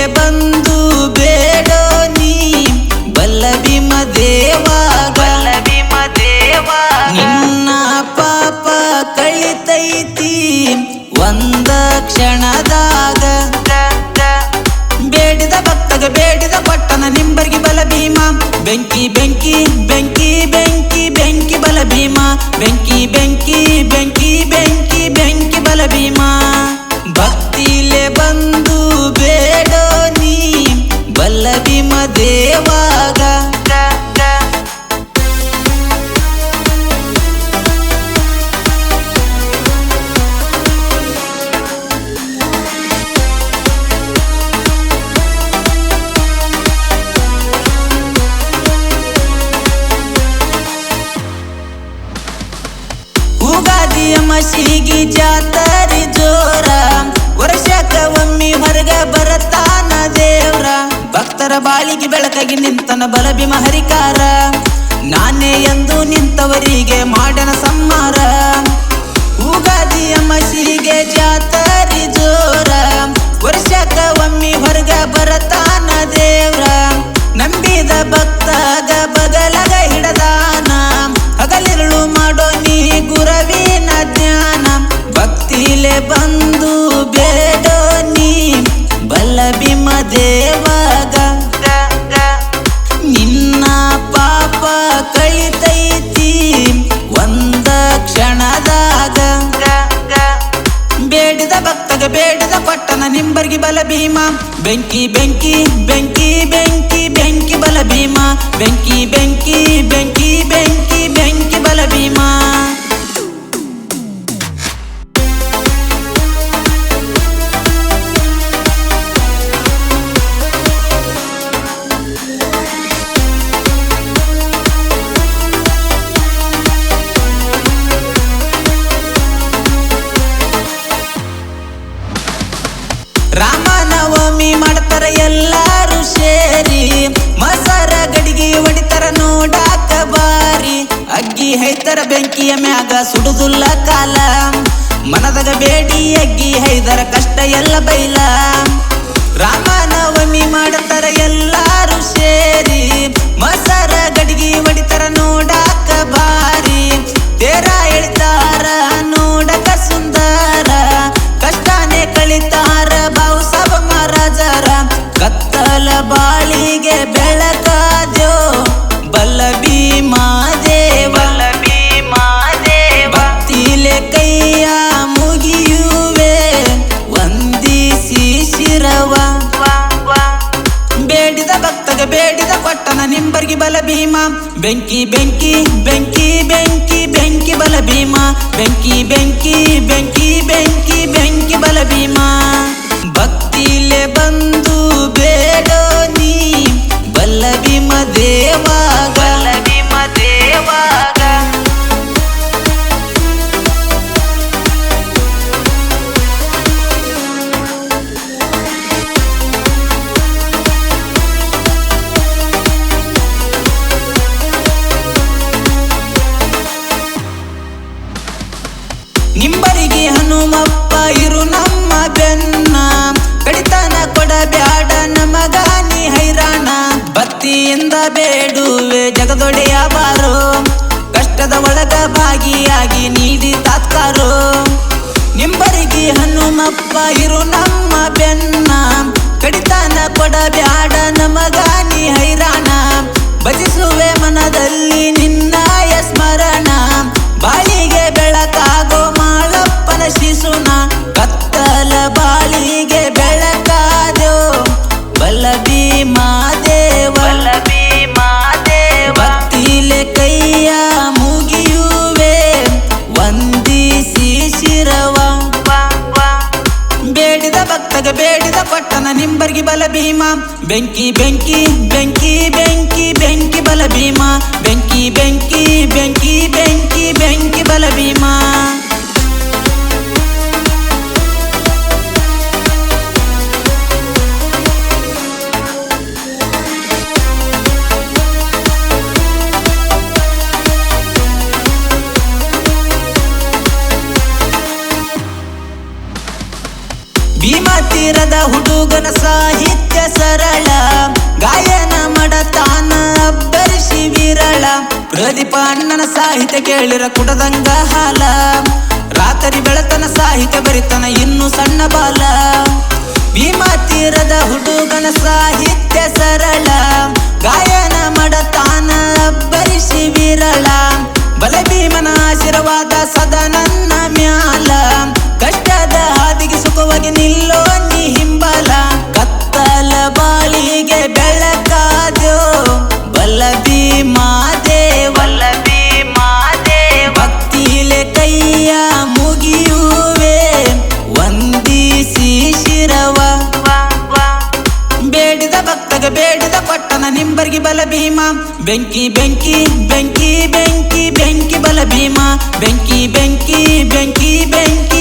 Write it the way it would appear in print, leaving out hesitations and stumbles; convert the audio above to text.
ಭಕ್ತಿಲೆ ಬಂದು ಬೇಡೋ ನೀ ಬಲ್ಲ ಭೀಮ ದೇವಾಗ ನಿನ್ನ ಪಾಪ ಕಳಿತೈತಿ ಒಂದ ಕ್ಷಣದಾಗ ಬೇಡಿದ ಭಕ್ತಗ ಬೇಡಿದ ಕೊಟ್ಟನ ನಿಂಬರ್ಗಿ ಬಲ ಭೀಮ ಬೆಂಕಿ ಬೆಂಕಿ ಬೆಂಕಿ ಬೆಂಕಿ ಬೆಂಕಿ ಬಲ ಭೀಮ ಬೆಂಕಿ ಬೆಂಕಿ ಬೆಂಕಿ ಬೆಂಕಿ ಬೆಂಕಿ ಬಲ ಭೀಮ ಭಕ್ತಿಲೆ ಬಂದು ಬೇಡೋ ನೀ ಬಲ್ಲ ಭೀಮ ದೇವಾಗ ಉಗಾದಿಯ ಮಸಿಗಿ ಜಾತರಿ ಜೋರ ವರ್ಷಕ್ಕ ಒಮ್ಮಿ ಹೊರಗ ಬರತಾನ ದೇವ್ರ ಭಕ್ತರ ಬಾಳಿಗೆ ಬೆಳಕಾಗಿ ನಿಂತನ ಬಲಭೀಮ ಹರಿಕಾರ ನಾನೇ ಎಂದು ನಿಂತವರಿಗೆ ಮಾಡನ ಸಮ್ಮಾರ ಉಗಾದಿಯ ಮಸಿಗೆ ಜಾತರಿ ಜೋರ ವರ್ಷಕ್ಕ ಒಮ್ಮಿ ಹೊರಗ ಬರತಾನ ದೇವ್ರ ನಂಬಿದ ಭಕ್ತಗ ಬಗಲಗ ಹಿಡದಾನ ಹಗಲಿರುಳು ಮಾಡೋ ನೀ ಗುರವಿನ ಜ್ಞಾನ ಭಕ್ತಿಲೆ ಬಂದು ಬೇಡೋ ನೀ ಬಲ್ಲ ಭೀಮ ದೇವಾಗ ನಿನ್ನ ಪಾಪ ಕಳಿತೈತಿ ಒಂದ ಕ್ಷಣದಾಗ ಬೇಡಿದ ಭಕ್ತಗ ಬೇಡಿದ ಕೊಟ್ಟನ ನಿಂಬರ್ಗಿ ಬಲ ಭೀಮ ಬೆಂಕಿ ಬೆಂಕಿ ಬೆಂಕಿ ಬೆಂಕಿ ಬೆಂಕಿ ಬಲ ಭೀಮ ಬೆಂಕಿ ಬೆಂಕಿ ಬೆಂಕಿ ಬೆಂಕಿ ಬೆಂಕಿ ಬಲ ಭೀಮ ರಾಮನವಮಿ ಮಾಡ್ತಾರ ಎಲ್ಲಾರು ಸೇರಿ ಮಸರ ಗಡಿಗೆ ಹೊಡಿತಾರ ನೋಡಾಕ ಬಾರಿ ಅಗ್ಗಿ ಹೈತರ ಬೆಂಕಿಯ ಮ್ಯಾಗ ಸುಡುದುಲ್ಲ ಕಾಲ ಮನದಾಗ ಬೇಡಿ ಅಗ್ಗಿ ಹೈದರ ಕಷ್ಟ ಎಲ್ಲ ಬೈಲ ರಾಮನವಮಿ ಮಾಡ್ತಾರ ಎಲ್ಲಾರು ಸೇರಿ ಮಸರ ಗಡಿಗೆ ಹೊಡಿತಾರ ನೋಡಾಕ ಬಾರಿ ತೇರ ಎಳಿತಾರ ನೋಡಕ ಸುಂದರ ಕಷ್ಟನೇ ಕಳಿತಾರ ಬಾವು ಸಬ ಮಹಾರಾಜರ ಕತ್ತಲ ಬಾಳಿಗೆ ಬೆಳಕಾದ್ಯೋ ಬಲ್ಲ ಭೀಮ ದೇವ ಭಕ್ತಿಲೆ ಕೈಯ ಮುಗಿಯುವೆ ವಂದಿಸಿ ಶಿರವ ಬೇಡಿದ ಭಕ್ತಗ ಬೇಡಿದ ಕೊಟ್ಟನ ನಿಂಬರ್ಗಿ ಬಲ ಭೀಮ ಬೆಂಕಿ ಬೆಂಕಿ ಬೆಂಕಿ ಬೆಂಕಿ ಬೆಂಕಿ ಬಲ ಭೀಮ ಬೆಂಕಿ ಬೆಂಕಿ ಬೆಂಕಿ ಬೆಂಕಿ ಬೆಂಕಿ ಬಲ ಭೀಮ ಭಕ್ತಿಲೆ ಬಂದು ಬೇಡೋ ನೀ ಬಲ್ಲ ಭೀಮ ದೇವಾಗ ನಿಂಬರಿಗೆ ಹನುಮಪ್ಪ ಇರು ನಮ್ಮ ಬೆನ್ನ ಕಡಿತನ ಕೊಡಬ್ಯಾಡ ನಮಗಾನಿ ಹೈರಾಣ ಭಕ್ತಿಯಿಂದ ಬೇಡುವೆ ಜಗದೊಡೆಯ ಬಾರೋ ಕಷ್ಟದ ಒಳಗ ಭಾಗಿಯಾಗಿ ನೀಡಿ ತಾತ್ಕಾರೋ ನಿಂಬರಿಗೆ ಹನುಮಪ್ಪ ಇರು ನಮ್ಮ ಬೆನ್ನ ಕಡಿತನ ಕೊಡಬ್ಯಾಡ ನಮಗಾನಿ ಹೈರಾಣ ಭಜಿಸುವೆ ಮನದಲ್ಲಿ ನಿನ್ನಾಯ ಸ್ಮರಣ ಬಾಳಿಗೆ ಬೆಳಕಾಗೋ ಮಾಳಪ್ಪನ ಶಿಶುನ ಕತ್ತಲ ಬಾಳಿಗೆ ಬೆಳಕಾದೋ ಬಲ್ಲ ಭೀಮ ದೇವ ಭಕ್ತಿಲೆ ಕೈಯ ಮುಗಿಯುವೆ ವಂದಿಸಿ ಶಿರವ ಬೇಡಿದ ಭಕ್ತಗ ಬೇಡಿದ ಕೊಟ್ಟನ ನಿಂಬರ್ಗಿ ಬಲ ಭೀಮ ಬೆಂಕಿ ಬೆಂಕಿ ಬೆಂಕಿ ಬೆಂಕಿ ಬೆಂಕಿ ಬಲ ಭೀಮ ಬೆಂಕಿ ಬೆಂಕಿ ಬೆಂಕಿ ಬೆಂಕಿ ಬೆಂಕಿ ಬಲ ಭೀಮ ಭೀಮತಿ ತೀರದ ಹುಡುಗನ ಸಾಹಿತ್ಯ ಸರಳ, ಗಾಯನ ಮಾಡತಾನ ಅಬ್ಬರಿಸಿ ವಿರಳ. ಪ್ರದೀಪ ಅಣ್ಣನ ಸಾಹಿತ್ಯ ಕೇಳಿರ ಕುಡದಂಗ ಹಾಲ, ರಾತ್ರಿ ಬೆಳತನ ಸಾಹಿತ್ಯ ಬರಿತನ ಇನ್ನು ಸಣ್ಣ ಬಾಲ. ಭೀಮಾ ತೀರದ ಹುಡುಗನ ಸಾಹಿತ್ಯ ಸರಳ, ಗಾಯನ ಮಾಡತಾನ ಅಬ್ಬರಿಸಿ ವಿರಳ. ಬಲ ಭೀಮನ ಆಶೀರ್ವಾದ ಸದಾ ನನ್ನ ಮ್ಯಾಲ, ಕಷ್ಟದ ಹಾದಿಗೆ ಸುಖವಾಗಿ ನಿಲ್ಲೋ ನೀ ಹಿಂಬಲ. ಕತ್ತಲ ಬಾಳಿಗೆ ಬೆಳಕಾದ್ಯೋ ಬಲ ಭೀಮಾದೇವ, ಭಕ್ತಿಲೆ ಕೈಯ ಮುಗಿಯುವೆ ವಂದಿಸಿ ಶಿರವ. ಬೇಡಿದ ಭಕ್ತಗೆ ಬೇಡಿದ ಕೊಟ್ಟನ ನಿಂಬರ್ಗಿ ಬಲ ಭೀಮ. ಬೆಂಕಿ ಬೆಂಕಿ ಬೆಂಕಿ ಬೆಂಕಿ ಬೆಂಕಿ ಬಲ ಭೀಮ. ಬೆಂಕಿ ಬೆಂಕಿ ಬೆಂಕಿ ಬೆಂಕಿ